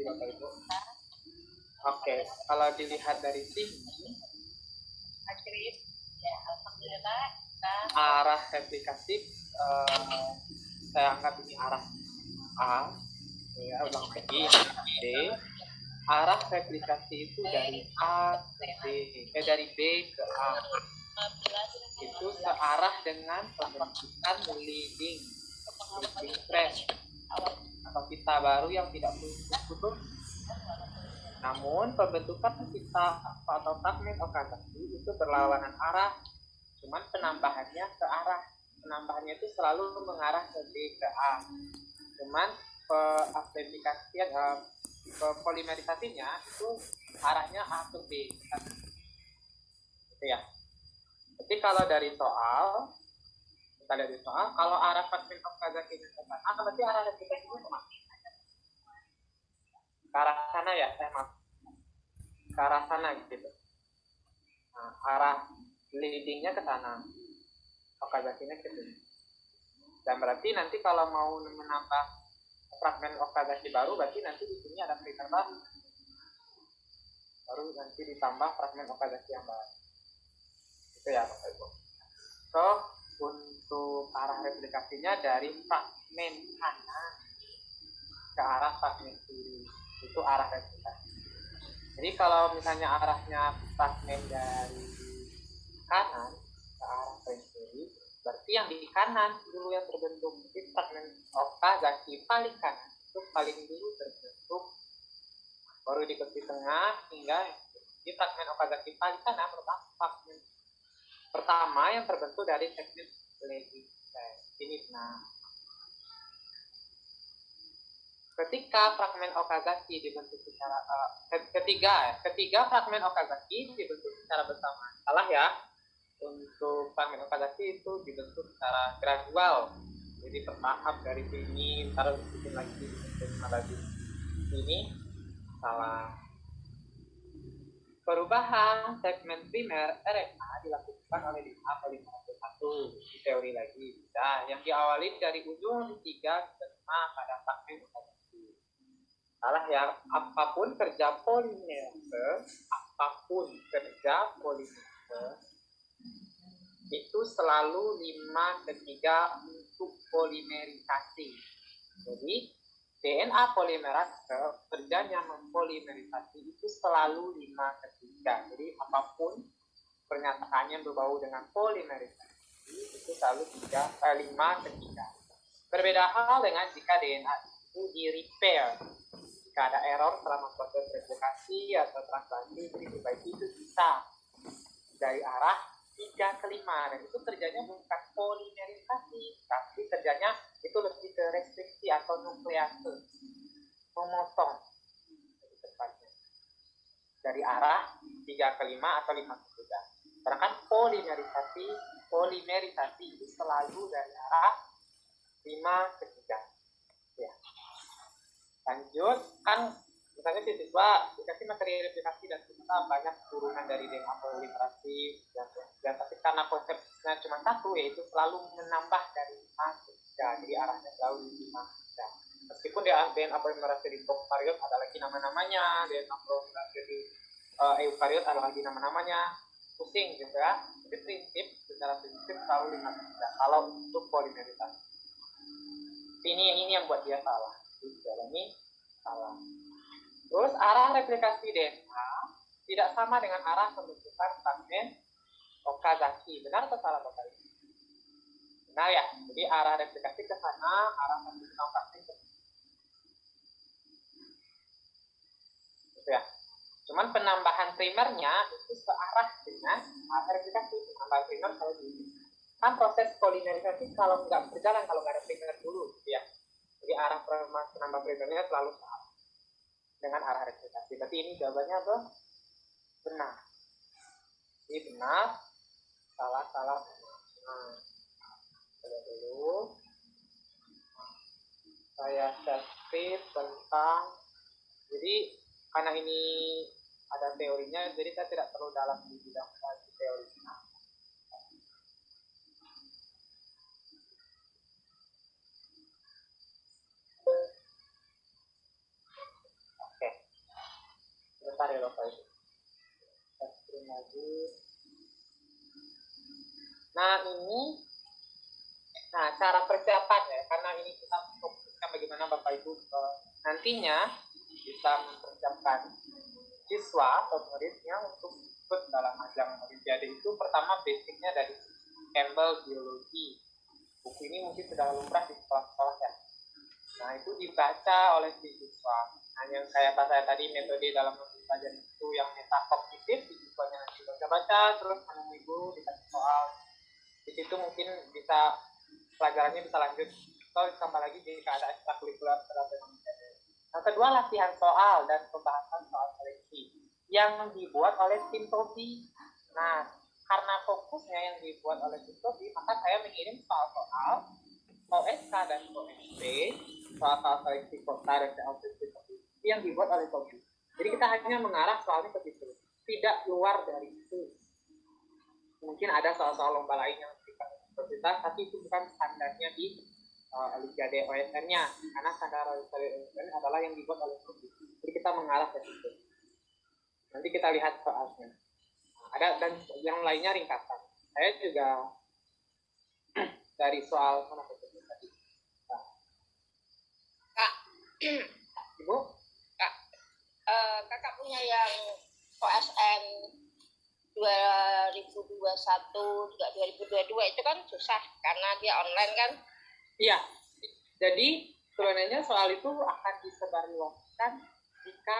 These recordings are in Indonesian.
kasih Bapak Ibu. Oke, kalau dilihat dari sini, arah replikasi saya anggap ini arah A, ya, ulang lagi D. Arah replikasi itu dari A ke B, dari B ke A. Itu searah dengan pembentukan leading thread atau pita baru yang tidak putus. Namun pembentukan pita atau fragmen Okazaki itu berlawanan arah, cuman penambahannya ke arah. Penambahannya itu selalu mengarah ke B ke A. Cuman aplikasian polimerisasinya itu arahnya A ke B. Gitu ya. Jadi kalau dari soal, kita lihat di soal, kalau arah fragmen Okazaki ke sana, berarti arah replikasi itu kemana? Ke arah sana ya, ke arah sana gitu. Nah, arah leadingnya ke sana, Okazakinya ke sini. Dan berarti nanti kalau mau menambah fragmen Okazaki baru, berarti nanti di sini ada filter baru. Baru nanti ditambah fragmen Okazaki yang baru. Itu ya Bapak Ibu. So, untuk arah replikasinya dari fragmen kanan ke arah fragmen kiri, itu arah replikasi. Jadi kalau misalnya arahnya fragmen dari kanan ke arah fragmen kiri, berarti yang di kanan dulu yang terbentuk. Jadi fragmen Okazaki paling kanan itu paling dulu terbentuk, baru diikuti tengah hingga di fragmen Okazaki paling kanan merupakan fragmen pertama yang terbentuk dari segmen leading ini. Nah, ketika fragmen Okazaki dibentuk secara ketiga fragmen Okazaki dibentuk secara bersamaan. Salah ya. Untuk fragmen Okazaki itu dibentuk secara gradual. Jadi bertahap dari sini, taruh bikin lagi, lagi. Ini salah. Perubahan segmen primer RNA dilakukan oleh DNA polimerase 1 di teori lagi. Nah, yang diawali dari ujung 3 ke 5 pada fragmen Okazaki. Salah ya, apapun kerja polimerase itu selalu 5 ke 3 untuk polimerisasi. Jadi DNA polimerase kerjanya mempolimerisasi itu selalu 5 ke 3. Jadi apapun pernyataannya berbau dengan polimerisasi itu selalu 5 ke 3. Berbeda hal dengan jika DNA itu di repair. Jika ada error selama proses replikasi atau translasi, jadi diperbaiki itu bisa dari arah 3 ke 5, dan itu kerjanya bukan polimerisasi, tapi kerjanya itu lebih ke restriksi atau nuklease, memotong dari arah 3 ke 5 atau 5 ke 3. Karena kan polimerisasi itu selalu dari arah 5 ke 3. Ya. Lanjut, kan misalnya siswa dikasih materi replikasi dan kita banyak turunan dari DNA polimerasi dan tapi karena konsepnya cuma satu, yaitu selalu menambah dari 5 ke 3, jadi arahnya selalu 5 ke 3. Meskipun DNA polimerasi di prokaryot ada lagi nama-namanya, DNA polimerasi di eukaryot ada lagi nama-namanya, pusing gitu ya. Jadi secara prinsip selalu 5 ke 3 kalau untuk polimerisasi. Ini yang buat dia salah. Ini salah. Terus arah replikasi DNA tidak sama dengan arah pembentukan fragmen Okazaki. Benar atau salah Bapak Ibu? Benar ya. Jadi arah replikasi ke sana, arah pembentukan fragmen ke sana. Gitu ya. Cuman penambahan primernya itu searah dengan arah replikasi. Penambahan primer kalau di kan proses polimerisasi kalau nggak berjalan kalau nggak ada primer dulu, gitu ya. Jadi arah penambah primernya selalu sama dengan arah replikasi. Berarti ini jawabannya apa? Benar. Ini benar. Salah. Nah, lihat dulu. Saya state tentang. Jadi karena ini ada teorinya, jadi saya tidak perlu dalam di bidang teorinya. ya Bapak Ibu. Screen lagi. Nah ini, cara persiapan ya, karena ini kita fokuskan bagaimana Bapak Ibu nantinya bisa mempersiapkan siswa atau muridnya untuk ikut dalam ajang Olimpiade. Itu pertama basicnya dari Campbell Biologi. Buku ini mungkin sudah lumrah di sekolah-sekolah ya. Nah itu dibaca oleh siswa. Nah yang kayak saya tadi metode dalam pembelajaran itu yang metakognitif, siswanya nanti baca-baca terus menemui guru dikasih soal. Di situ mungkin bisa pelajarannya bisa lanjut atau tambah lagi jika ada ekstrakurikuler terhadap Olimpiade. Yang kedua latihan soal dan pembahasan soal seleksi yang dibuat oleh tim Tobi. Nah karena fokusnya yang dibuat oleh tim Tobi, maka saya mengirim soal-soal OSK dan OSP, soal-soal seleksi kota dan seleksi Tobi yang dibuat oleh Tobi. Jadi kita hanya mengarah soalnya ke situ, tidak luar dari itu. Mungkin ada soal-soal lomba lain yang universitas, tapi itu bukan standarnya di Olimpiade OSN-nya, karena standar Olimpiade OSN adalah yang dibuat oleh Tobi. Jadi kita mengarah ke situ. Nanti kita lihat soalnya. Ada dan yang lainnya ringkasan. Saya juga dari soal mana tadi? Kak, Ibu? Kak, kakak punya yang OSN 2021 juga 2022 itu kan susah karena dia online kan? Iya. Jadi sebenarnya soal itu akan disebarluaskan jika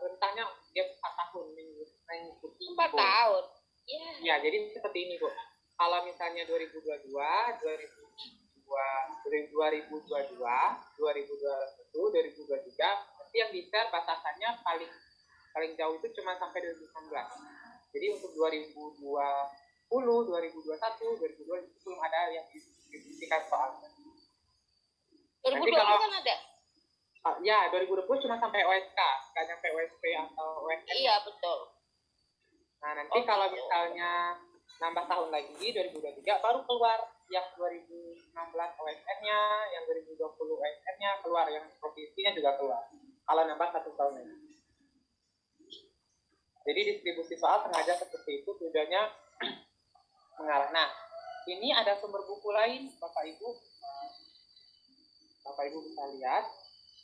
rentangnya dia 4 tahun mengikuti 4 tahun. Iya. Ya, jadi seperti ini, Bu. Kalau misalnya 2022, 2022, 2023, nanti yang di-share batasannya paling jauh itu cuma sampai 2019. Jadi untuk 2020, 2021, 2022 itu belum ada yang dibuktikan soalnya. 2020 kalau, kan ada? Ya, 2020 cuma sampai OSK, nggak sampai OSP atau OSN. Iya, betul. Nah, nanti kalau misalnya nambah tahun lagi, 2023 baru keluar yang 2016 OSN-nya, yang 2020 OSN-nya keluar, yang provinsinya juga keluar. Kalau nambah 1 tahun lagi. Jadi distribusi soal sengaja seperti itu, tujuannya mengarah. Nah, ini ada sumber buku lain, Bapak Ibu. Bapak Ibu bisa lihat.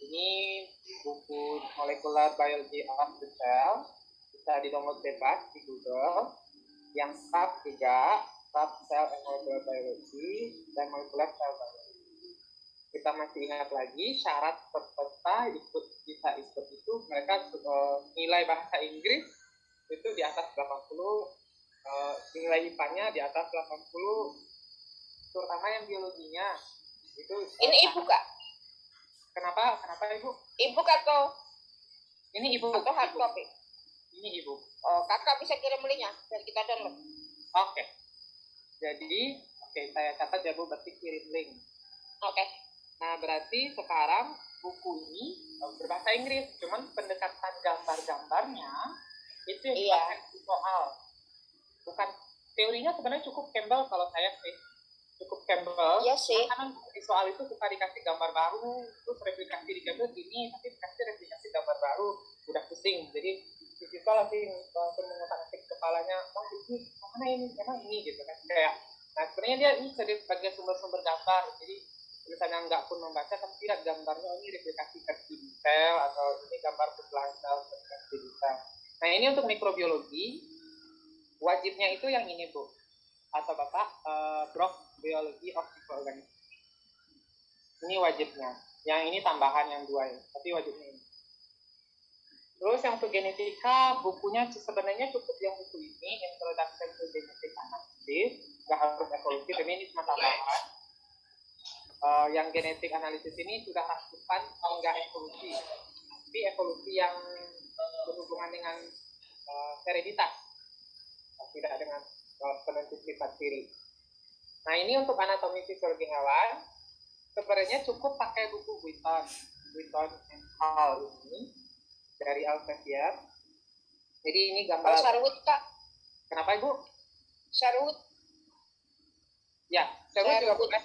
Ini buku Molecular Biology of the Cell. Bisa di-download bebas di Google. Yang SAP 3, SAP Cell and Molecular Biology, dan Molecular Cell Biology. Kita masih ingat lagi syarat peserta bisa ikut itu mereka nilai bahasa Inggris itu di atas 80, nilai IPA-nya di atas 80, terutama yang biologinya itu. Ini Ibu, Kak? Kenapa Ibu? Ibu atau? Ini Ibu. Atau hard copy? Ini Ibu. Oh, Kakak bisa kirim linknya biar kita download. Oke. Jadi, saya catat ya Bu, berarti kirim link. Oke. Nah, berarti sekarang buku ini berbahasa Inggris, cuman pendekatan gambar-gambarnya itu yang dipakai di soal. Bukan teorinya sebenarnya cukup Campbell kalau saya sih. Cukup Campbell. Iya sih. Karena di soal itu suka dikasih gambar baru, terus replikasi di Campbell gini, tapi dikasih replikasi gambar baru, udah pusing. Jadi siswa langsung mengotak-atik kepalanya, ini mana ini, emang ini gitu kan. Kayak, nah sebenarnya dia ini sebagai sumber-sumber gambar. Jadi misalnya nggak pun membaca, tapi lihat gambarnya, ini replikasi kerti di sel, atau ini gambar belahan sel kerti di sel. Nah ini untuk mikrobiologi, wajibnya itu yang ini Bu, atau Bapak, Brock Biology of Microorganisms. Ini wajibnya. Yang ini tambahan yang 2 ya, tapi wajibnya ini. Terus yang untuk genetika, bukunya sebenarnya cukup yang buku ini, Introduction to Genetic Analysis, nggak harus evolusi, tapi ini cuma tambahan. Yang genetik analisis ini sudah asupan enggak evolusi, tapi evolusi yang berhubungan dengan hereditas, tidak dengan penentu sifat ciri. Nah ini untuk anatomi fisiologi hewan, sebenarnya cukup pakai buku Wheaton and Hall ini dari Elsevier. Jadi ini gambar. Sherwood, Kak? Kenapa Ibu? Sherwood. Ya, Sherwood juga boleh.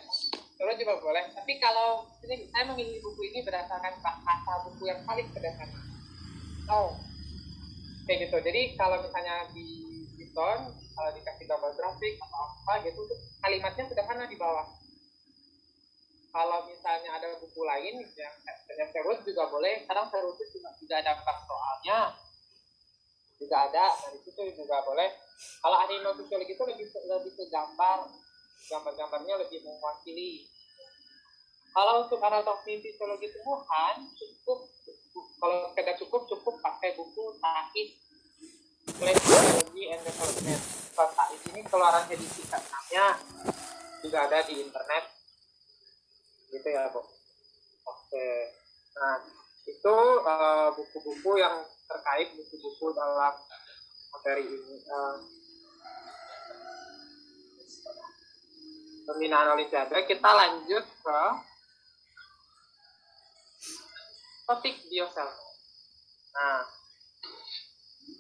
Sherwood juga boleh. Tapi kalau ini saya memilih buku ini berdasarkan bahasa buku yang paling sederhana. Oh. kayak gitu. Jadi kalau misalnya di Python, kalau dikasih gambar grafik atau apa gitu, kalimatnya sederhana di bawah. Kalau misalnya ada buku lain yang Serut juga boleh. Kadang Serut itu juga ada daftar soalnya, juga ada. Dari situ juga boleh. Kalau animal sosiologi itu lebih ke gambar-gambarnya lebih mewakili. Kalau untuk anatomi fisiologi tumbuhan cukup, kalau sekedar cukup pakai buku Tahis Plant Biology and Development. Kalau Tahis ini keluaran edisi ke-6-nya juga ada di internet, gitu ya Bu. Oke, nah itu buku-buku yang terkait buku-buku dalam materi ini. Pembinaan Olimpiade. Kita lanjut ke topik biosel. Nah,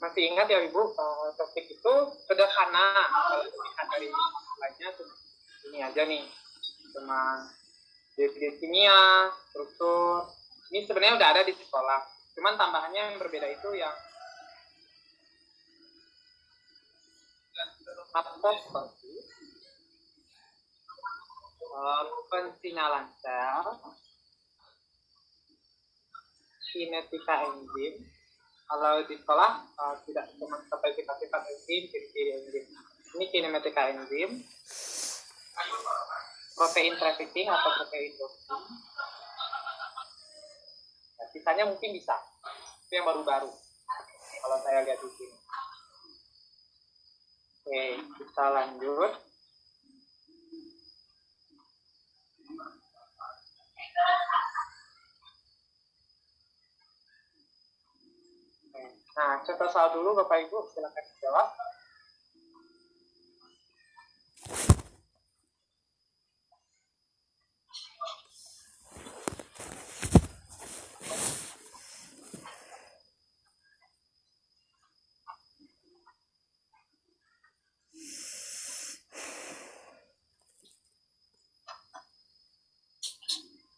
masih ingat ya Ibu, topik itu sederhana. Kalau dilihat dari lainnya ini aja nih, cuma definisi kimia, struktur. Ini sebenarnya udah ada di sekolah. Cuman tambahannya yang berbeda itu yang apoptosi, pensinyalan sel, kinetika enzim. Kalau di sekolah tidak cuma sampai sifat-sifat enzim, ciri-ciri enzim. Ini kinematika enzim, protein trafficking atau protein dosing. Nah, sisanya mungkin bisa. Itu yang baru-baru. Kalau saya lihat di sini. Oke, kita lanjut. Nah, contoh soal dulu Bapak Ibu, silakan jawab.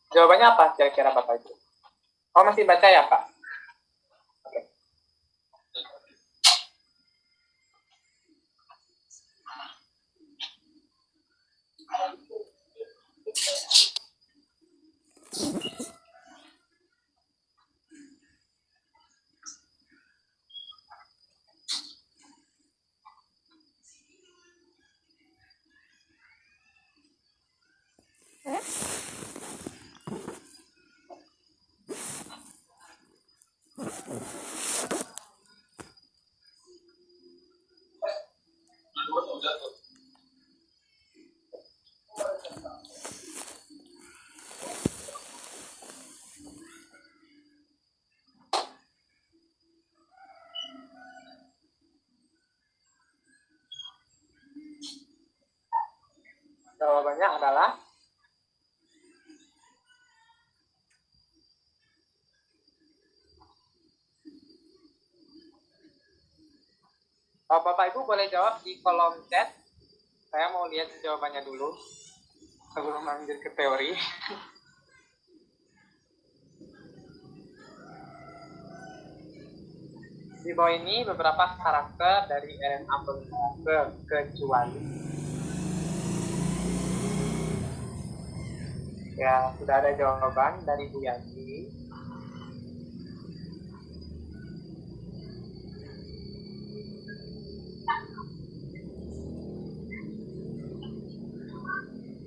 Jawabannya apa kira-kira Bapak Ibu? Oh, masih baca ya Pak? Oke. Jawabannya adalah Bapak Ibu boleh jawab di kolom chat. Saya mau lihat jawabannya dulu sebelum lanjut ke teori. Di bawah ini beberapa karakter dari RNA polimera kecuali. Ya, sudah ada jawaban dari Bu Yanti.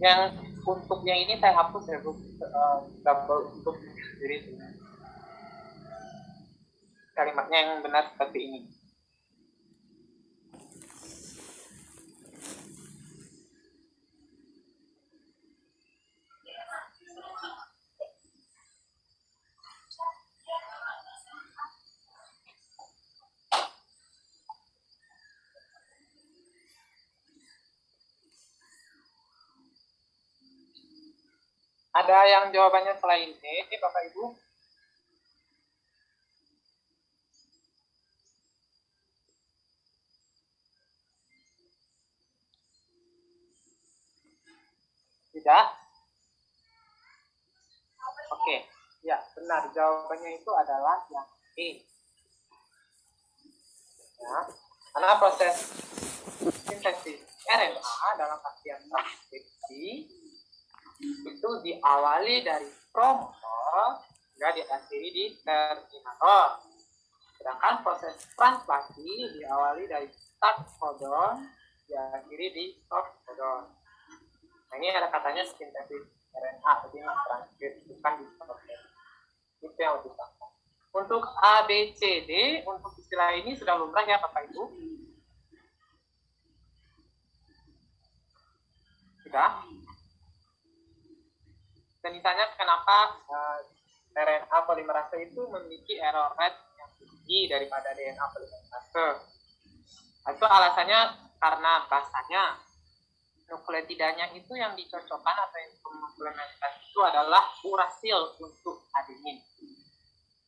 Yang untuknya ini saya hapus ya Bu, double untuk diri kalimatnya yang benar seperti ini. Ada yang jawabannya selain D, Bapak Ibu? Tidak? Oke, ya benar. Jawabannya itu adalah yang E. Ya, karena proses sintesis RNA dalam artian transkripsi itu diawali dari promotor hingga diakhiri di terminator. Sedangkan proses translasi diawali dari start codon diakhiri di stop codon. Nah, ini ada katanya sintesis RNA, jadi transkripsi bukan di stop. Itu yang lebih gampang. Untuk A, B, C, D, untuk istilah ini sudah lumrah ya Bapak Ibu? Sudah? Dan misalnya kenapa RNA polimerase itu memiliki error rate yang tinggi daripada DNA polimerase? Itu alasannya karena bahasanya nukleotidanya itu yang dicocokkan atau yang komplementasi itu adalah urasil untuk adenin.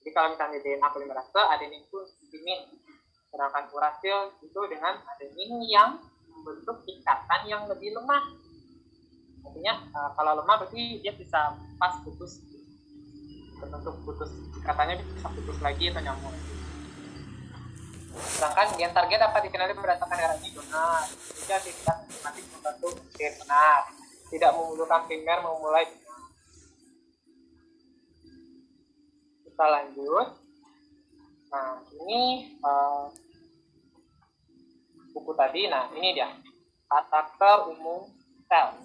Jadi kalau misalnya DNA polimerase, adenin itu timin. Sedangkan urasil itu dengan adenin yang membentuk ikatan yang lebih lemah. Artinya kalau lemah berarti dia bisa pas putus, terbentuk putus, ikatanya bisa putus lagi atau nyambung. Sedangkan gen target dapat dikenali berdasarkan RNA donor. Jika tidak sistematik membantu gen benar, tidak membutuhkan primer memulai. Kita lanjut. Nah ini buku tadi. Nah ini dia karakter umum sel.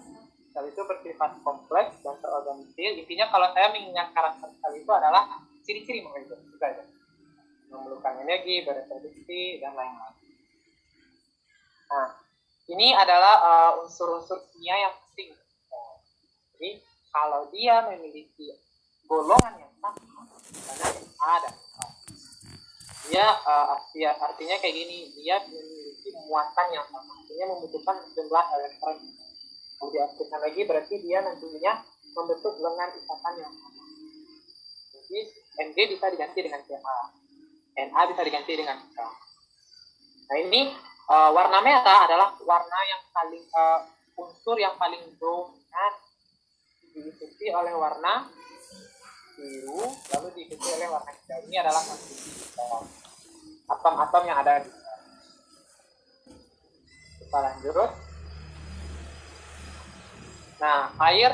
Sel itu bersifat kompleks dan terorganisir. Intinya kalau saya mengingat karakter sel itu adalah ciri-ciri mengenai itu saja. Memerlukan energi, bereproduksi, dan lain-lain. Nah, ini adalah unsur-unsur kimia yang penting. Jadi, kalau dia memiliki golongan yang sama, misalnya A dan A, dia artinya kayak gini, dia memiliki muatan yang sama, artinya membutuhkan jumlah elektron. Kalau diartikan lagi berarti dia nantinya membentuk lengan ikatan yang sama. Jadi Mg bisa diganti dengan Ca, Na bisa diganti dengan K. Nah ini warna merah adalah warna yang paling unsur yang paling dominan, diikuti oleh warna biru, lalu diikuti oleh warna hijau. Ini adalah atom-atom yang ada di sini. Kita lanjut. Nah, air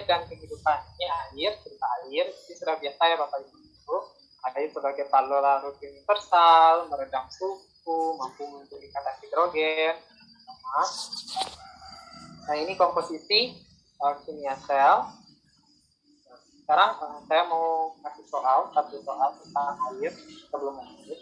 dan kehidupan. Ini air, cerita air. Ini sudah biasa ya Bapak Ibu. Air sebagai saluran universal, meredam suhu, mampu membentuk ikatan hidrogen. Nah, ini komposisi kimia sel. Nah, sekarang saya mau kasih satu soal tentang air sebelum lanjut.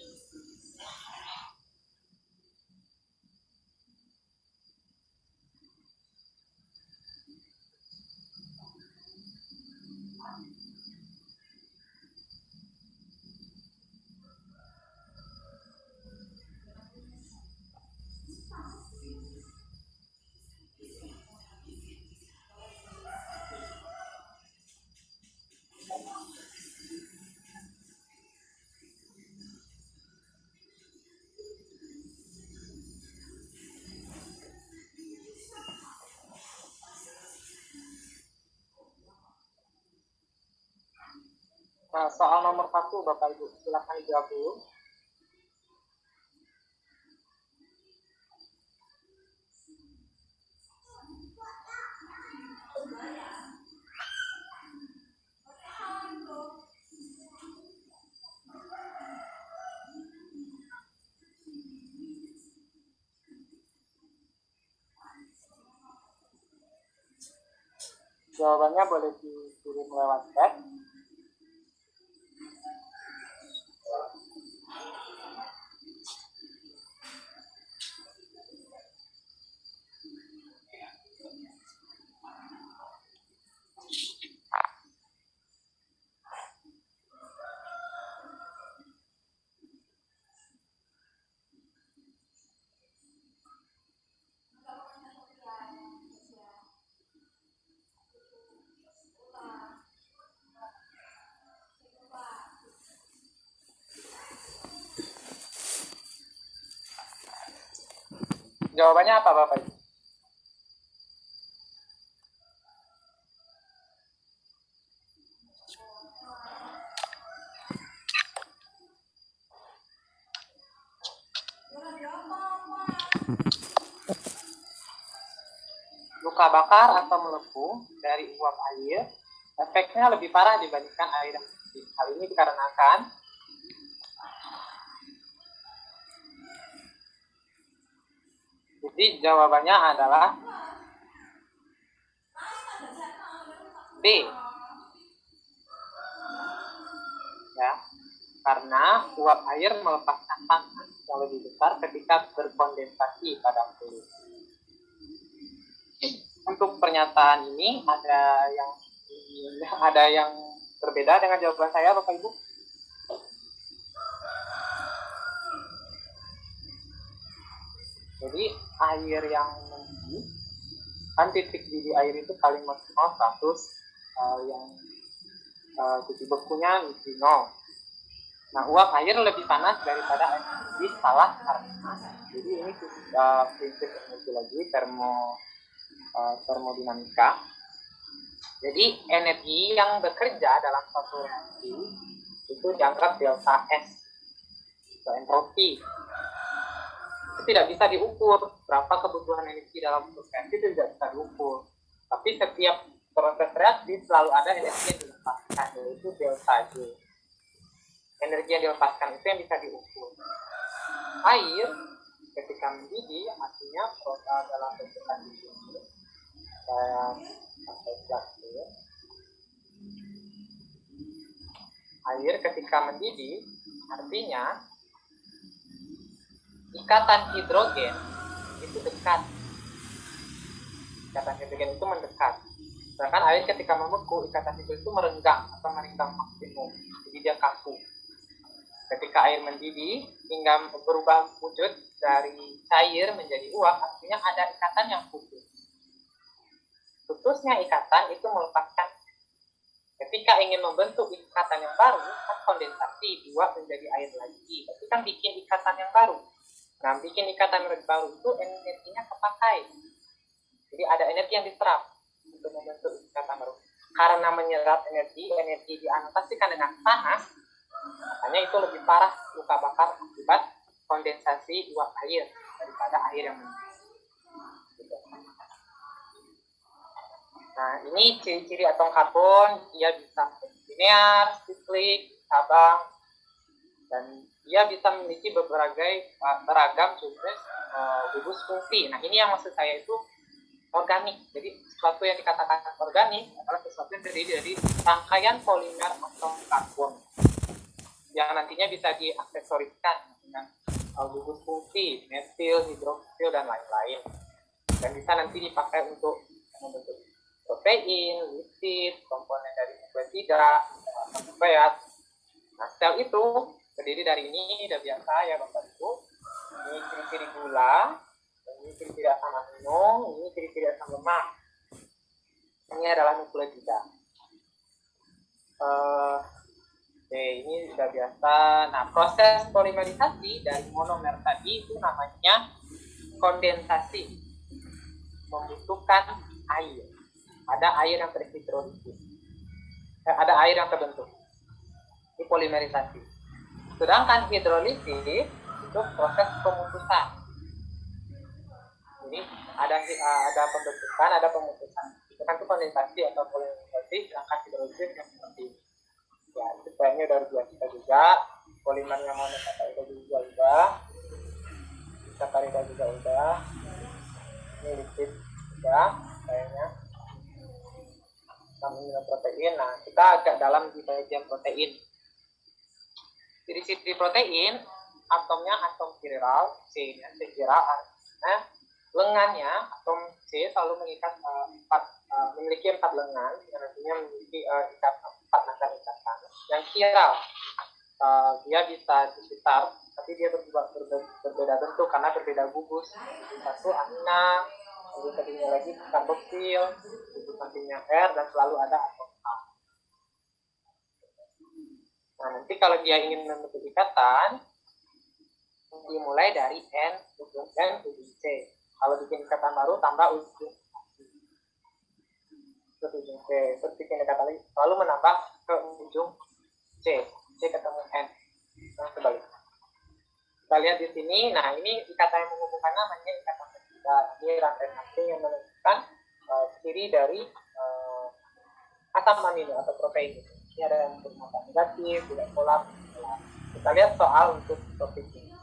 Nah, soal nomor 1 Bapak Ibu, silakan dijawab dulu. Jawabannya boleh dikirim lewat chat. Jawabannya apa Bapak Ibu? Luka bakar atau melepuh dari uap air efeknya lebih parah dibandingkan air yang bersih. Hal ini dikarenakan jadi jawabannya adalah B. Ya, karena uap air melepaskan panas yang lebih besar ketika berkondensasi pada fluid. Untuk pernyataan ini ada yang berbeda dengan jawaban saya, Bapak Ibu. Jadi air yang mendidih, kan titik didih air itu paling maksimal 100, yang titik bekunya mesti 0. Nah, uap air lebih panas daripada air mendidih salah karena jadi ini prinsip energi lagi termodinamika. Jadi energi yang bekerja dalam suatu reaksi itu dianggap delta S atau entropi. Itu tidak bisa diukur berapa kebutuhan energi dalam reaksi, itu tidak bisa diukur. Tapi setiap proses reaksi selalu ada energi yang dilepaskan, yaitu delta G. Energi yang dilepaskan itu yang bisa diukur. Air ketika mendidih artinya proses dalam bentukan didih. Air ketika mendidih artinya ikatan hidrogen itu dekat. Ikatan hidrogen itu mendekat. Sedangkan air ketika membeku, ikatan hidrogen itu merenggang atau meringgang maksimum. Jadi dia kaku. Ketika air mendidih hingga berubah wujud dari cair menjadi uap, artinya ada ikatan yang putus. Putusnya ikatan itu melepaskan. Ketika ingin membentuk ikatan yang baru, kan kondensasi diuap menjadi air lagi. Tapi kan bikin ikatan yang baru. Nah, bikin ikatan yang baru itu energinya kepakai. Jadi ada energi yang diserap untuk membentuk ikatan baru. Karena menyerap energi dianotasikan dengan panas, makanya itu lebih parah luka bakar akibat kondensasi uap air daripada air yang mendidih. Nah, ini ciri-ciri atom karbon, dia bisa linear, siklik, cabang, dan dia bisa memiliki beragam jenis gugus fungsi. Nah, ini yang maksud saya itu organik. Jadi sesuatu yang dikatakan organik adalah sesuatu yang terdiri dari rangkaian polimer atom karbon yang nantinya bisa diaksesorikan dengan gugus fungsi, metil, hidroksil, dan lain-lain. Dan bisa nanti dipakai untuk membentuk protein, lipid, komponen dari nukleotida, nukleat. Nah, sel itu terdiri dari ini, udah biasa ya Bapak Ibu. Ini ciri-ciri gula, ini ciri-ciri asam amino, ini ciri-ciri asam lemak. Ini adalah nukleotida. Oke, ini sudah biasa. Nah, proses polimerisasi dari monomer tadi itu namanya kondensasi. Membutuhkan air. Ada air yang terhidrolisis. Ada air yang terbentuk. Ini polimerisasi. Sedangkan hidrolisis itu proses pemutusan. Jadi ada pembentukan, ada pemutusan. Itu kan itu kondensasi atau polimerisasi, sedangkan hidrolisis yang seperti ini. Ya, itu kayaknya udah biasa juga. Polimernya monosakarida juga udah. Sakarida juga udah. Ini lipid udah kayaknya. Protein. Nah, kita agak dalam di bagian protein. Ciri-ciri protein, atomnya atom chiral, C-nya chiral, lengannya atom C selalu memiliki 4 lengan, yang artinya memiliki 4 rangkaian ikatan. Yang chiral, dia bisa diputar, tapi dia berbeda bentuk karena berbeda gugus. Satu amina, lalu tadinya lagi karboksil, gugus sampingnya R, dan selalu ada atom A. Nah, nanti kalau dia ingin membentuk ikatan, dimulai dari N, ujung N, ujung C. Kalau bikin ikatan baru, tambah ujung ke ujung C. Terus bikin ikatan lagi, selalu menambah ke ujung C. C ketemu N. Nah, sebalik. Kita kita lihat di sini. Nah, ini ikatan yang menghubungkan namanya ikatan ketiga. Ini rantai samping yang menentukan ciri dari asam amino atau protein. Ini ada yang bermuatan negatif, tidak polar. Kita lihat soal untuk topik ini.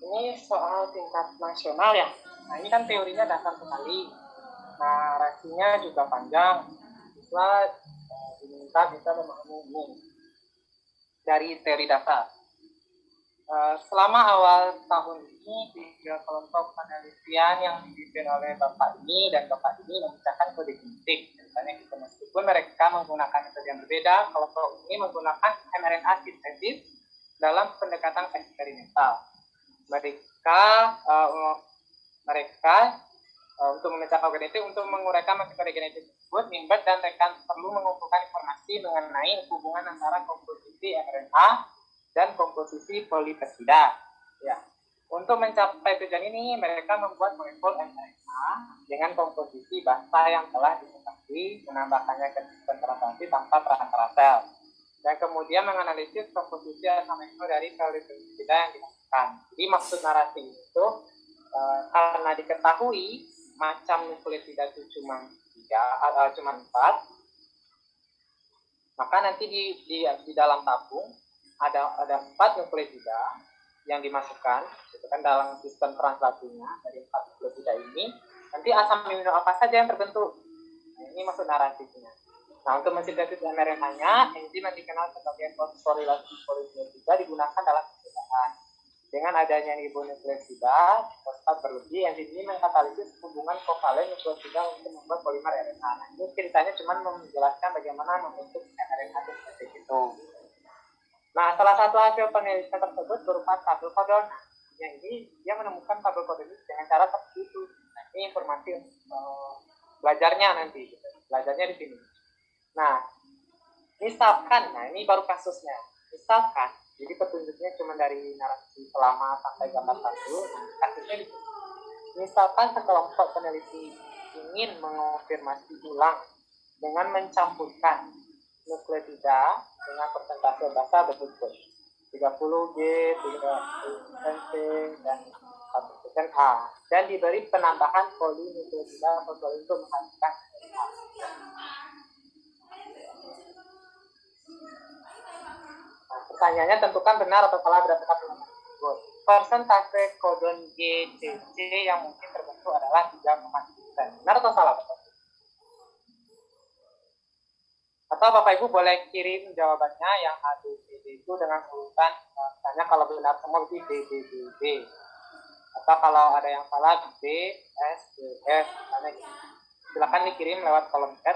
Ini soal tingkat nasional ya. Nah, ini kan teorinya dasar sekali. Nah, reaksinya juga panjang. Siswa diminta bisa memahami ini dari teori dasar. Selama awal tahun ini, 3 kelompok penelitian yang dipimpin oleh Bapak ini dan Bapak ini memecahkan kode genetik. Misalnya gitu, meskipun mereka menggunakan metode yang berbeda, kelompok ini menggunakan mRNA sintesis dalam pendekatan eksperimental. Mereka untuk memecahkan kode genetik, untuk menguraikan kode genetik tersebut, Nimbert dan rekan perlu mengumpulkan informasi mengenai hubungan antara komposisi mRNA dan komposisi polipeptida. Ya. Untuk mencapai tujuan ini, mereka membuat molekul mRNA dengan komposisi basa yang telah diketahui, menambahkannya ke sistem translasi tanpa perantara sel, dan kemudian menganalisis komposisi asam amino dari polipeptida yang dimasukkan. Jadi maksud narasi itu karena diketahui macam nukleotida itu cuma 4, maka nanti di dalam tabung ada 4 nukleotida yang dimasukkan, itu kan dalam sistem translasinya dari 4 nukleotida ini, nanti asam amino apa saja yang terbentuk. Nah, ini maksud narasinya. Nah, untuk mensintesis mRNA-nya, enzim yang dikenal sebagai fosforilasi polipeptida digunakan dalam pekerjaan. Dengan adanya ribonukleotida fosfat berlebih, enzim ini mengkatalisis hubungan kovalen nukleotida untuk membuat polimer RNA. Nah, ini ceritanya cuma menjelaskan bagaimana membentuk mRNA seperti itu. Nah, salah satu hasil penelitian tersebut berupa tabel kodon. Nah, yang ini dia menemukan tabel kodon ini dengan cara seperti itu. Nah, ini informasi belajarnya nanti. Belajarnya di sini. Nah, misalkan, nah ini baru kasusnya. Misalkan Jadi petunjuknya cuma dari narasi selama sampai gambar 1. Nah, kasusnya di sini. Misalkan sekelompok peneliti ingin mengonfirmasi ulang dengan mencampurkan nukleotida dengan persentase basa berikut 30G, 30% C, dan 1% A, dan diberi penambahan polinukleotida fosfolid untuk menghasilkan A. Nah, pertanyaannya tentukan benar atau salah berdasarkan penelitian tersebut. Persentase kodon GCC yang mungkin terbentuk adalah 3,9%. Benar atau salah? Atau Bapak Ibu boleh kirim jawabannya yang A, B, C, D itu dengan urutan, misalnya kalau benar semua itu D, D, D, D. Atau kalau ada yang salah B, S, D, F, misalnya gitu. Silakan dikirim lewat kolom chat.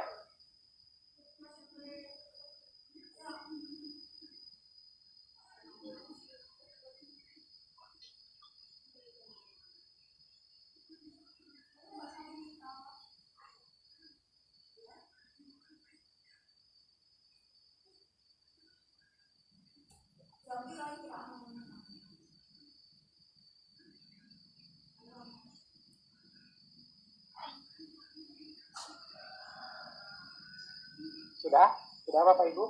Sudah Bapak Ibu?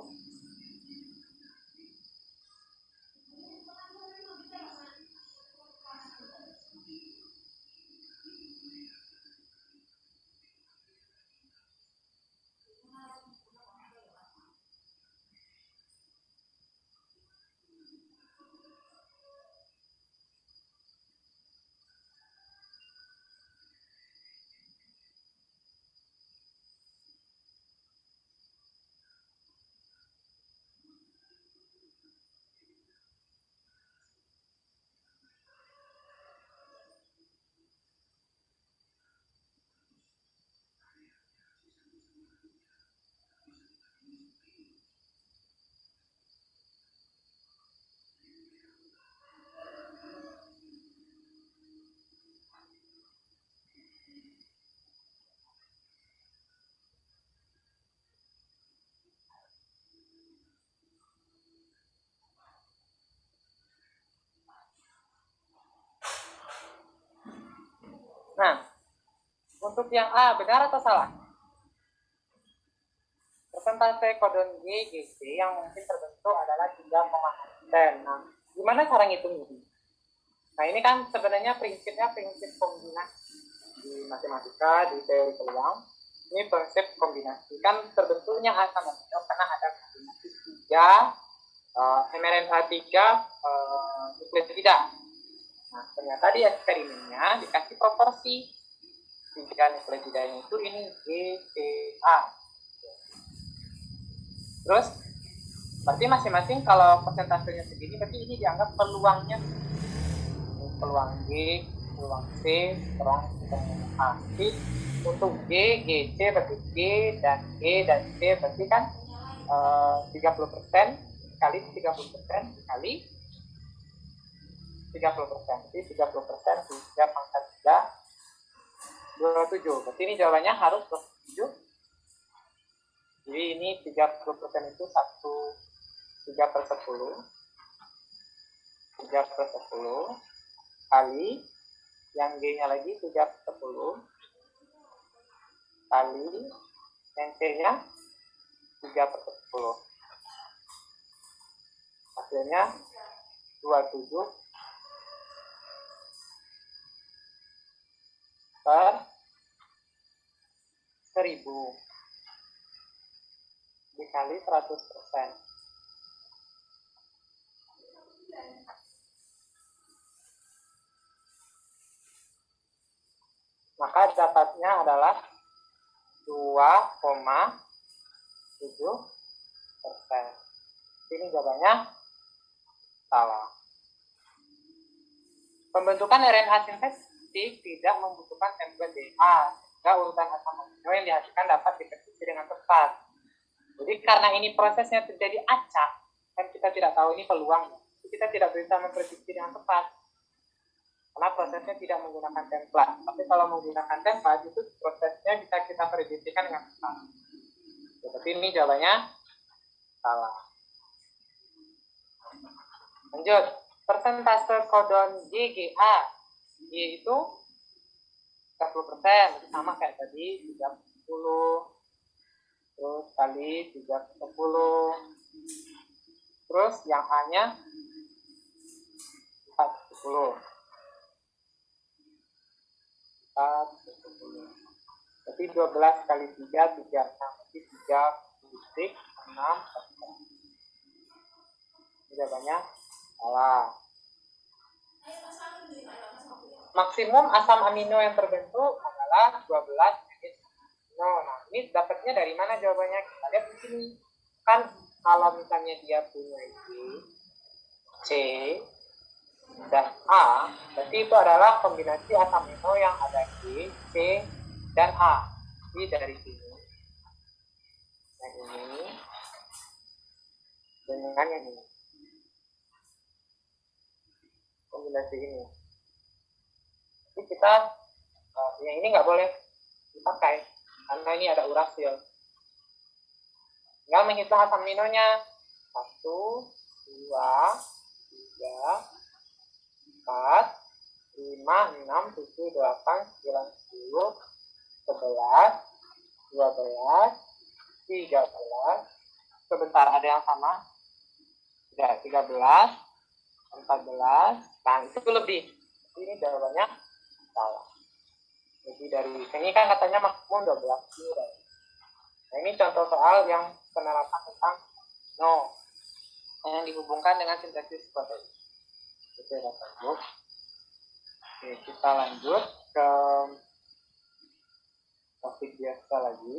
Nah, untuk yang A, benar atau salah? Persentase kodon G, GC yang mungkin terbentuk adalah 3,10. Nah, gimana cara ngitung ini? Nah, ini kan sebenarnya prinsipnya prinsip kombinasi di matematika, di teori peluang. Ini prinsip kombinasi. Kan terbentuknya A sama B karena ada kombinasi 3 mRNA 3 nukleotida. Nah, ternyata di eksperimennya dikasih proporsi 3 nukleotidanya itu ini GCA. Terus berarti masing-masing kalau persentasenya segini, berarti ini dianggap peluangnya peluang G, peluang C, peluang A. Jadi untuk G, GC berarti G dan E dan C berarti kan 30% kali 30% kali 30%. Jadi 30% 3 pangkat 3 27. Berarti ini jawabannya harus 27. Jadi ini 30% itu 3/10. 3/10 kali yang G-nya lagi 3/10 kali yang C-nya 3/10. Hasilnya 27 per 1000 dikali 100%. Maka dapatnya adalah 2,7%. Ini jawabannya salah. Pembentukan RNA sintetik tidak membutuhkan template DNA, sehingga urutan asam amino yang dihasilkan dapat diprediksi dengan tepat. Jadi karena ini prosesnya terjadi acak, kan kita tidak tahu ini peluangnya, kita tidak bisa memprediksi dengan tepat. Karena prosesnya tidak menggunakan template. Tapi kalau menggunakan template, itu prosesnya bisa kita prediksikan dengan tepat. Seperti ini jawabannya salah. Lanjut, persentase kodon GGA. G itu 30%, itu sama kayak tadi, 30. Terus kali 3/10. Terus yang A-nya 4/10. 4/10. Berarti 12 kali 3, 36. Berarti 3/6. Ini jawabannya salah. Maksimum asam amino yang terbentuk adalah 12 jenis amino. Nah, ini dapatnya dari mana jawabannya? Kita lihat di sini. Kan kalau misalnya dia punya C dan A, berarti itu adalah kombinasi asam amino yang ada G, C, dan A. Jadi dari sini, yang ini dengan yang ini, kombinasi ini. Jadi kita yang ini nggak boleh dipakai karena ini ada urasil. Nggak menghitung asam aminonya. 1, 2, 3, 4, 5, 6, 7, 8, 9, 10, 11, 12, 13. Sebentar, ada yang sama? Tidak, 13, 14. Nah, itu lebih. Ini jawabannya salah. Jadi dari sini kan katanya maksimum 12 kilo. Nah, ini contoh soal yang penerapan tentang no yang dihubungkan dengan sintesis protein. Oke, lanjut. Oke, kita lanjut ke topik biasa lagi.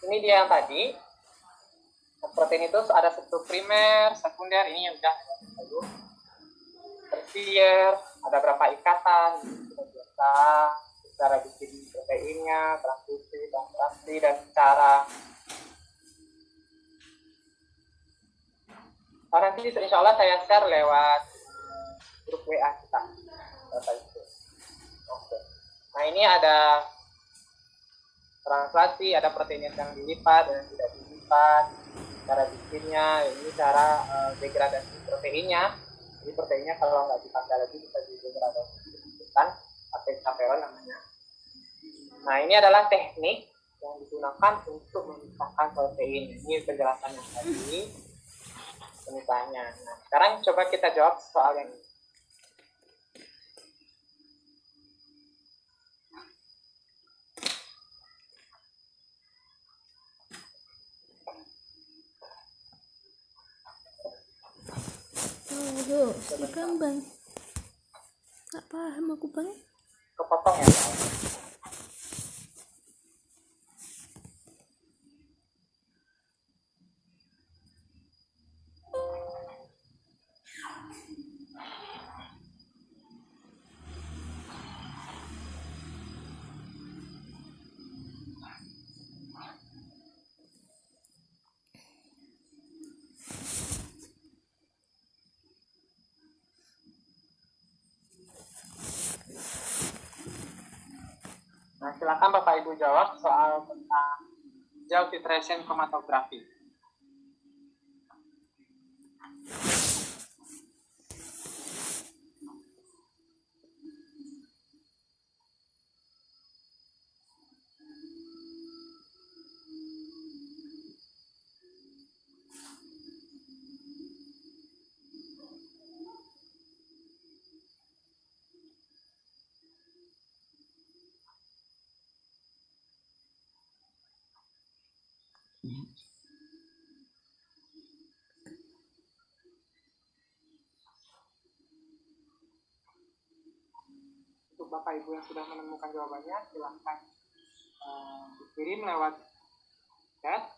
Ini dia yang tadi. Protein itu ada struktur primer, sekunder, ini yang udah tersier, ada berapa ikatan, biasa, cara bikin proteinnya, transkripsi, dan cara. Nah, nanti insya Allah saya share lewat grup WA kita. Oke. Nah, ini ada translasi, ada protein yang dilipat dan tidak dilipat, cara bikinnya, ini cara degradasi proteinnya. Jadi proteinnya kalau nggak dipakai lagi bisa didegradasi, dibikin pakai chaperone namanya. Nah, ini adalah teknik yang digunakan untuk memisahkan protein. Ini penjelasannya tadi, misalnya. Nah, sekarang coba kita jawab soal yang ini. Si Bang. Tak paham aku, Bang. Kepotong ya. Nah, silakan Bapak Ibu jawab soal tentang gel titration chromatografi. Untuk Bapak Ibu yang sudah menemukan jawabannya, silahkan dikirim lewat chat.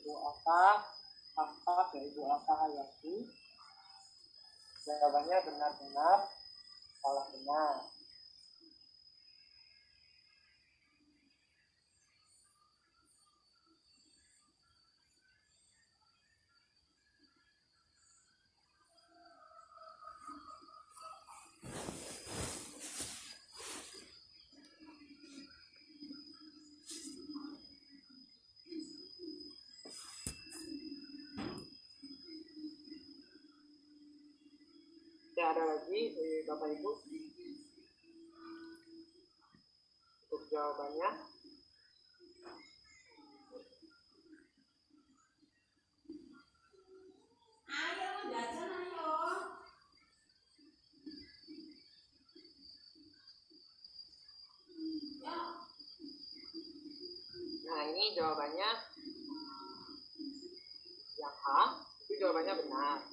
ibu apa ke ibu apa Hayati? Jawabannya benar-benar salah benar. Ya, ada lagi Bapak Ibu untuk jawabannya. Nah, ini jawabannya yang A, itu jawabannya benar.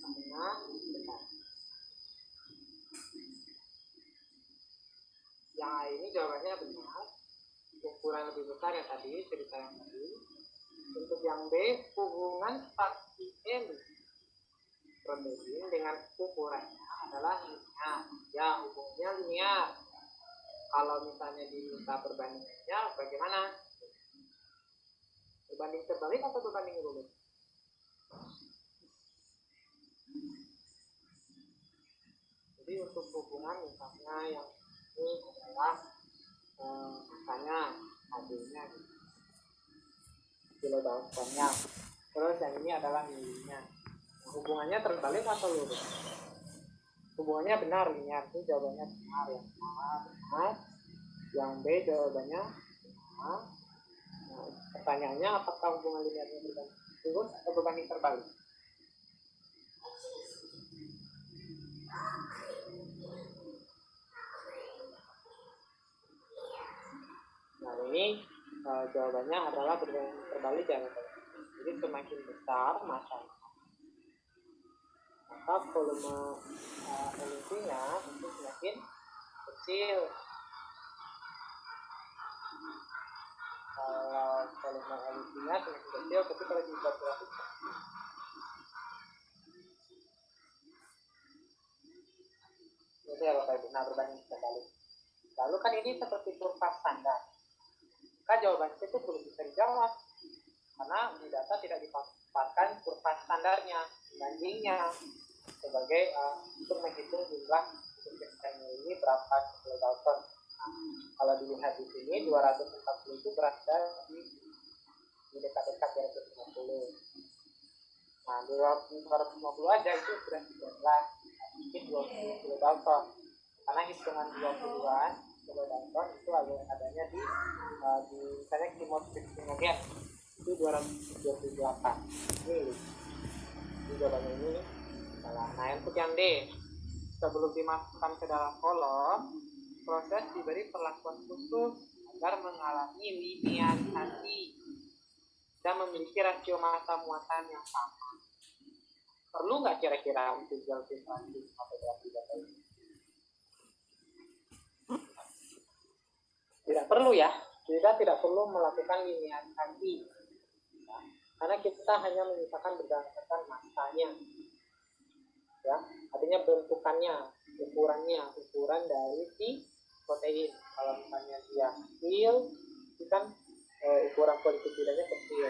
Benar. Yang A ini jawabannya benar. Ukuran lebih besar ya tadi, cerita yang tadi. Untuk yang B, hubungan saksi M protein dengan ukurannya adalah linear. Ya, hubungannya linear. Kalau misalnya diminta perbandingannya, bagaimana? Berbanding terbalik atau berbanding lurus? Jadi untuk hubungan misalnya yang ini adalah misalnya hasilnya kilodaltonnya, terus yang ini adalah milinya. Hubungannya terbalik atau lurus? Hubungannya benar, linear. Itu jawabannya benar. Yang A benar, yang B jawabannya benar. Nah, pertanyaannya apakah hubungan linearnya berbanding lurus atau berbanding terbalik? Nah, ini jawabannya adalah berbanding terbalik ya. Jadi semakin besar masanya, maka volume emisinya itu semakin kecil. Kalau volume emisinya semakin kecil, tapi kalau dibuat grafik itu ya Bapak Ibu. Nah, berbanding terbalik. Lalu kan ini seperti kurva standar. Maka jawaban itu belum bisa dijawab karena di data tidak dipaparkan kurva standarnya, bandingnya sebagai untuk menghitung jumlah ini berapa kilodalton. Kalau dilihat di sini 240 itu berada di dekat-dekat 250. Nah, 250 aja itu sudah 13, mungkin 20 kilodalton. Karena hitungan 20-an kilodalton itu adanya di misalnya kimotrik-sinogen itu 228 mili. Ini jawabannya ini salah. Nah, untuk yang D, sebelum dimasukkan ke dalam kolom, proses diberi perlakuan khusus agar mengalami linearisasi dan memiliki rasio massa muatan yang sama. Perlu nggak kira-kira integral filtrasi atau grafik data ini? Tidak perlu ya. Kita tidak perlu melakukan linearisasi ya, karena kita hanya memisahkan berdasarkan massanya ya, artinya bentukannya, ukuran dari si protein. Kalau misalnya dia kecil, itu kan ukuran polipeptidanya kecil.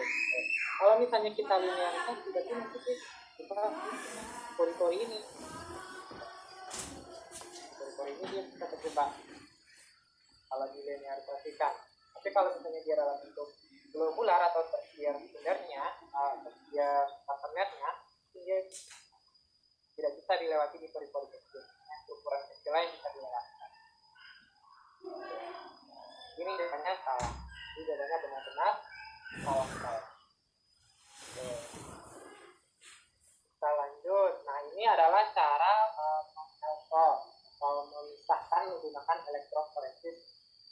Kalau misalnya kita linearisasi, berarti maksudnya kita pori-pori ini dia bisa terjebak kalau dilinearisasikan. Tapi kalau misalnya dia dalam bentuk globular atau tersier sebenarnya, tersier patternnya, dia tidak bisa dilewati di pori-pori kecil. Ukuran kecil lain bisa dilewati. Ini jawabannya salah. Ini jawabannya benar-benar salah. Kita lanjut. Nah, ini adalah cara memisahkan menggunakan elektroforesis.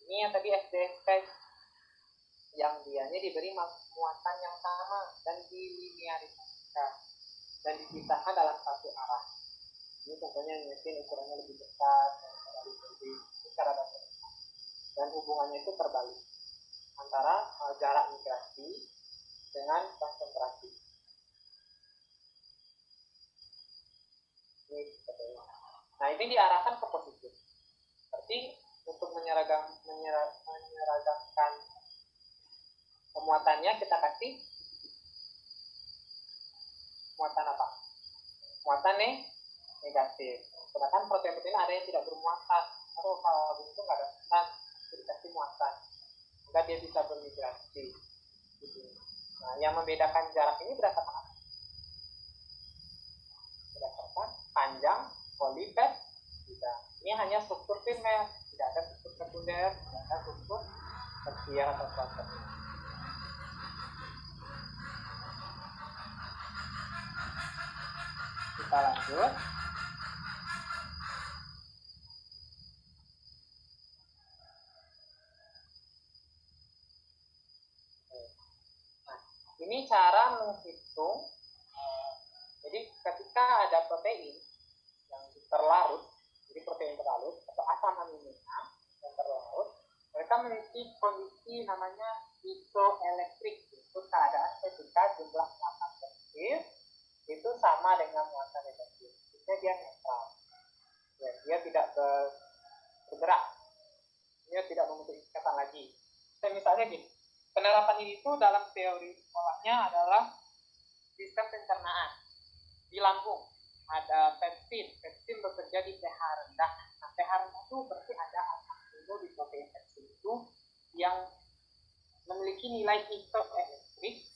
Ini yang tadi SDF yang dianya diberi muatan yang sama dan dilinearisasikan dan dipisahkan dalam satu arah. Ini contohnya mungkin ukurannya lebih besar, lebih secara dasar, dan hubungannya itu terbalik. antara jarak migrasi dengan konsentrasi. Nah, ini diarahkan ke positif. Berarti untuk menyeragamkan pemuatannya kita kasih muatan apa? Muatan negatif. Sedangkan protein-protein ada yang tidak bermuatan. Atau kalau begitu nggak ada muatan, dikasih muatan. Maka dia bisa bermigrasi. Gitu. Nah, yang membedakan jarak ini berdasarkan apa? Berdasarkan panjang polipeptida. Ini hanya struktur primer, tidak ada struktur sekunder, tidak ada struktur tersier atau tersier. Kita lanjut. Ini cara menghitung. Jadi ketika ada protein yang terlarut, jadi protein terlarut atau asam aminonya yang terlarut, mereka memiliki kondisi namanya isoelektrik, yaitu keadaan ketika jumlah muatan positif itu sama dengan muatan negatif. Jadi dia netral. Ya, dia tidak bergerak. Dia tidak membentuk ikatan lagi. Misalnya gini, penerapan ini itu dalam teori sekolahnya adalah sistem pencernaan. Di lambung ada peptin bekerja di pH rendah. Nah, pH rendah itu berarti ada asam amino di protein peptin itu yang memiliki nilai isoelektrik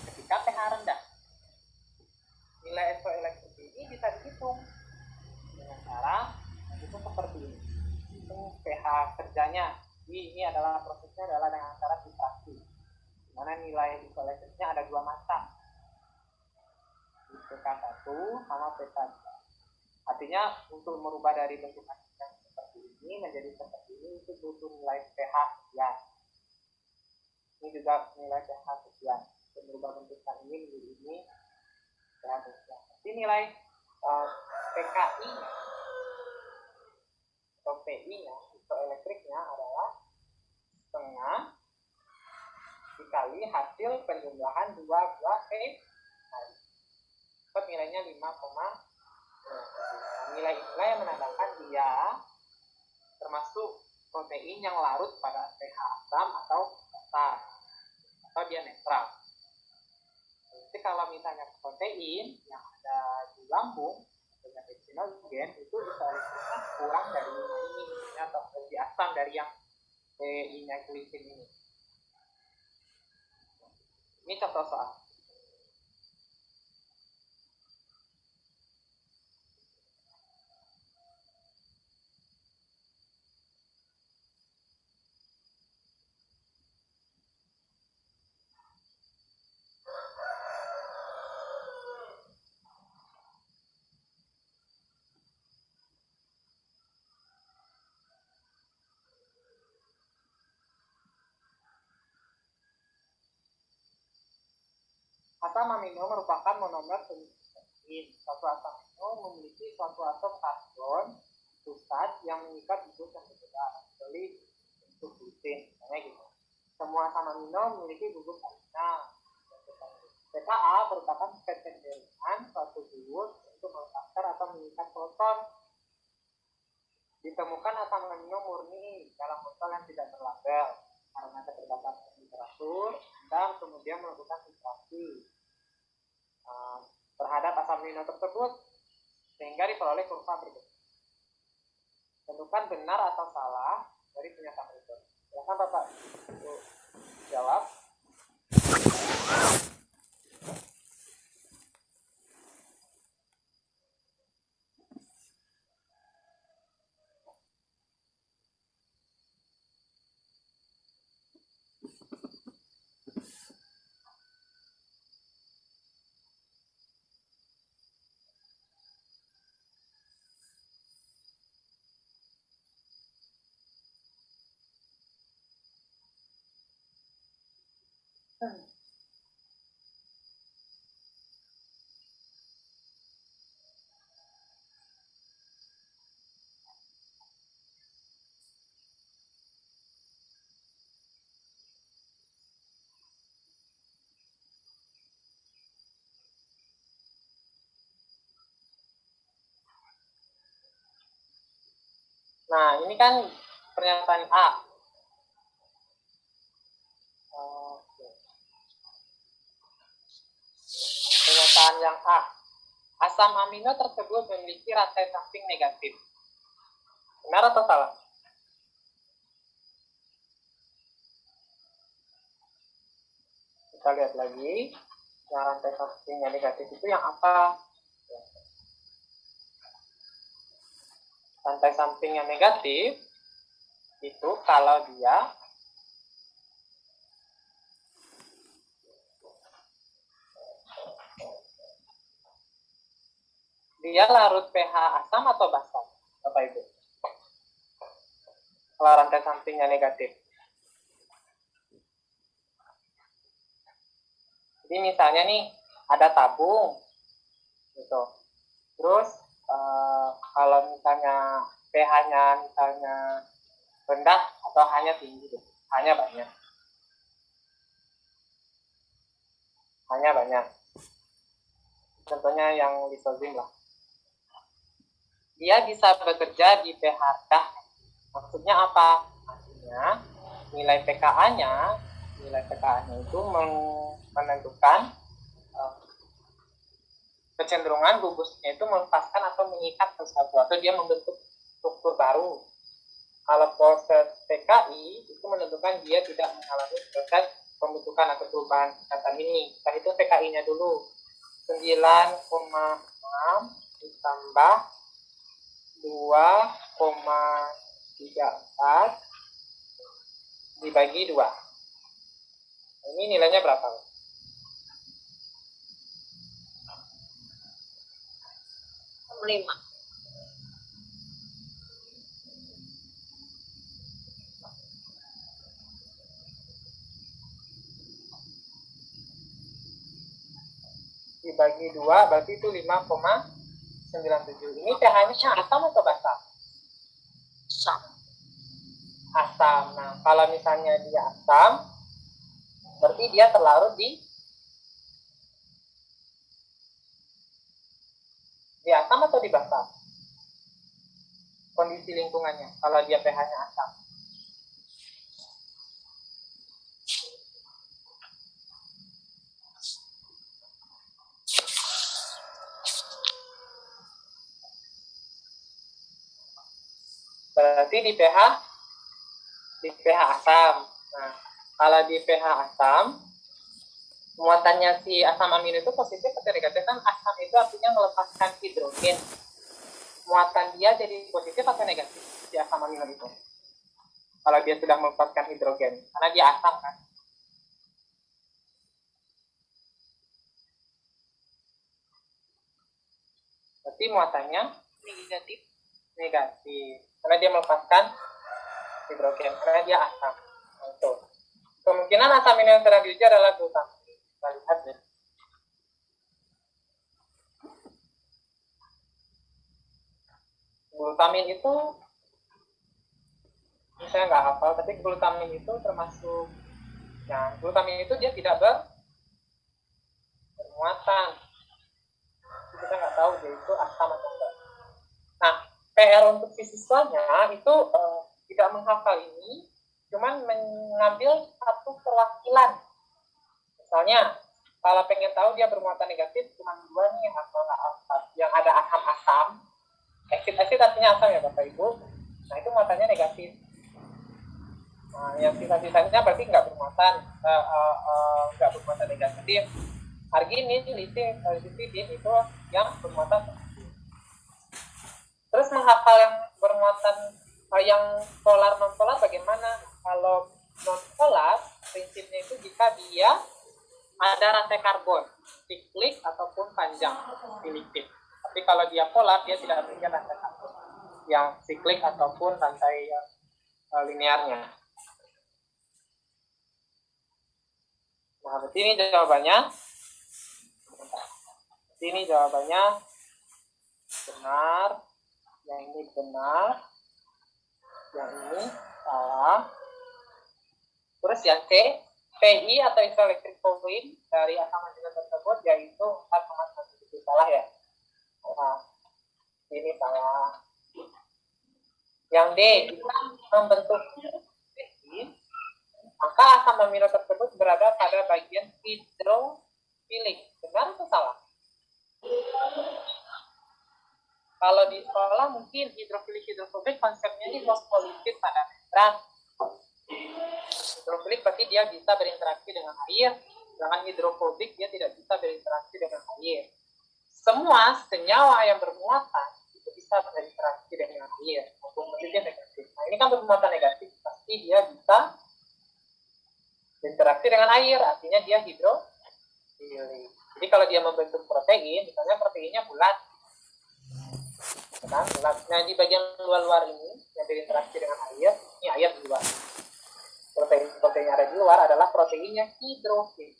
ketika pH rendah. Nilai isoelektrik ini bisa dihitung dengan cara menghitung seperti ini. Hitung pH kerjanya. Ini adalah prosesnya adalah dengan cara titrasi, di mana nilai isoelektriknya ada dua macam, PK1 sama PK2. Artinya untuk merubah dari bentuk yang seperti ini menjadi seperti ini itu butuh nilai pH sekian. Ini juga nilai pH sekian. Untuk merubah bentuknya ini menjadi ini pH sekian. Jadi nilai PKI atau PI-nya, isoelektriknya adalah setengah dikali hasil penjumlahan 2 buah PKI. Nilainya 5, nilai-nilai yang menandakan dia termasuk protein yang larut pada pH asam atau dasar, atau dia netral. Jadi kalau misalnya protein yang ada di lambung dengan epsilon-gen itu isoelektriknya kurang dari ini atau lebih asam dari yang PI-nya glisin ini. Ini contoh soal. Asam amino merupakan monomer penyusun. Suatu asam amino memiliki suatu atom karbon pusat yang mengikat gugus yang berbeda, kecuali untuk glisin, misalnya gitu. Semua asam amino memiliki gugus alina. pKa merupakan kecenderungan suatu gugus untuk meletakkan atau mengikat proton. Ditemukan asam amino murni dalam botol yang tidak terlabel karena keterbatasan literatur, dan kemudian melakukan titrasi terhadap asam amino tersebut sehingga diperoleh kurva berikut. Tentukan benar atau salah dari pernyataan berikut. Silakan Bapak jawab. Nah, ini kan pernyataan A. Oke. Pernyataan yang A. Asam amino tersebut memiliki rantai samping negatif. Benar atau salah? Kita lihat lagi. Yang rantai sampingnya negatif itu yang apa? Rantai samping yang negatif itu kalau dia larut pH asam atau basa, Bapak Ibu. Kalau rantai sampingnya negatif. Jadi misalnya nih ada tabung, gitu. Terus kalau misalnya pH-nya misalnya rendah atau hanya tinggi, gitu. hanya banyak. Contohnya yang lisozim lah. Dia bisa bekerja di pH rendah. Maksudnya apa? Maksudnya nilai pKa-nya itu menentukan kecenderungan gugusnya itu melepaskan atau mengikat sesuatu atau dia membentuk struktur baru. Kalau proses PKI itu menentukan dia tidak mengalami proses pembentukan atau perubahan ikatan ini. Kita itu PKI-nya dulu 9,6 ditambah 2,34 dibagi 2. Ini nilainya berapa? Lima. Dibagi 2 berarti itu 5,97. Ini pH-nya asam atau basa? Asam. Asam. Nah, kalau misalnya dia asam, berarti dia terlarut di asam atau di basa? Kondisi lingkungannya, kalau dia pH-nya asam. Berarti di pH asam. Nah, kalau di pH asam, muatannya si asam amino itu positif atau negatif? Kan asam itu artinya melepaskan hidrogen. Muatan dia jadi positif atau negatif si asam amino itu? Kalau dia sudah melepaskan hidrogen, karena dia asam kan. Berarti muatannya negatif. Karena dia melepaskan hidrogen, karena dia asam. Itu. Kemungkinan asam amino yang sedang diuji adalah glutamin. Kita lihat ya. Glutamin itu saya nggak hafal, tapi glutamin itu termasuk, nah glutamin itu dia tidak bermuatan. Kita nggak tahu dia itu asam atau enggak. Nah, PR untuk si siswanya itu tidak menghafal ini, cuman mengambil satu perwakilan. Misalnya, kalau pengen tahu dia bermuatan negatif, cuma 2 nih, atau yang ada asam-asam. Acid artinya asam ya Bapak Ibu. Nah, itu muatannya negatif. Nah, yang sisa-sisanya berarti nggak bermuatan negatif. Arginin, lisin, histidin itu yang bermuatan positif. Terus menghafal yang bermuatan yang polar non polar bagaimana? Kalau non polar prinsipnya itu jika dia ada rantai karbon siklik ataupun panjang silipid. Tapi kalau dia polar dia tidak punya rantai karbon yang siklik ataupun rantai linearnya. Nah, berarti ini jawabannya. Ini jawabannya benar, yang ini benar, yang ini salah. Terus yang C, PI atau isoelectric point dari asam amino tersebut yaitu 4,97 salah ya. Nah, ini salah. Yang D, jika membentuk protein, maka asam amino tersebut berada pada bagian hidrofilik. Benar atau salah? Kalau di sekolah mungkin hidrofobik konsepnya ini fosfolipid pada membran. Hidrofilik berarti dia bisa berinteraksi dengan air, sedangkan hidrofobik dia tidak bisa berinteraksi dengan air. Semua senyawa yang bermuatan itu bisa berinteraksi dengan air, maupun positif negatif. Nah ini kan bermuatan negatif, pasti dia bisa berinteraksi dengan air, artinya dia hidrofilik. Jadi kalau dia membentuk protein, misalnya proteinnya bulat, kan? Nah di bagian luar-luar ini yang berinteraksi dengan air, ini air di luar. Protein yang ada di luar adalah proteinnya hidrofil.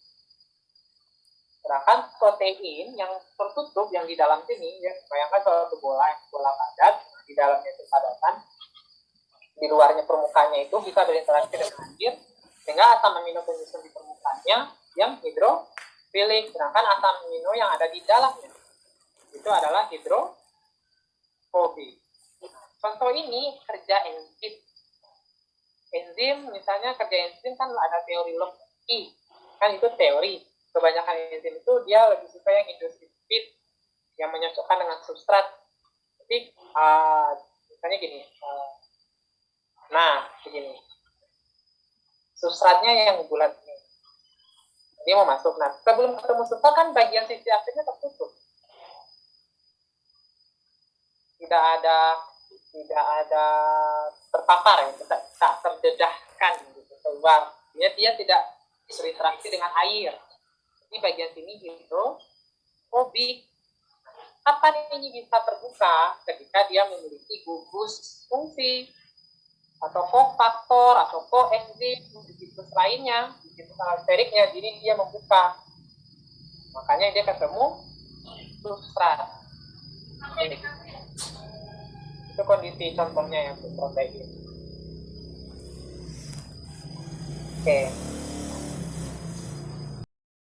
Sedangkan protein yang tertutup yang di dalam sini, ya, bayangkan suatu bola padat, di dalamnya itu padatan, di luarnya permukaannya itu bisa berinteraksi dengan air, sehingga asam amino penyusun di permukaannya yang hidrofilik, sedangkan asam amino yang ada di dalamnya itu adalah hidrofobik. Contoh ini kerja enzim. Enzim, misalnya kerja enzim kan ada teori log I, kan itu teori. Kebanyakan enzim itu dia lebih suka yang hidrosipid, yang menyocokkan dengan substrat. Jadi, misalnya gini, nah begini, substratnya yang bulat ini, dia mau masuk. Nah, sebelum ketemu substrat kan bagian sisi aktifnya tertutup, tidak ada terpapar, ya, tak terdedahkan gitu, keluar. Dia tidak berinteraksi dengan air. Di bagian sini hidrofobik. Kapan ini bisa terbuka? Ketika dia memiliki gugus fungsi atau kofaktor atau koenzim di situs lainnya, di situs alsteriknya, jadi dia membuka. Makanya dia ketemu substrat. Itu kondisi contohnya yang protein. Oke.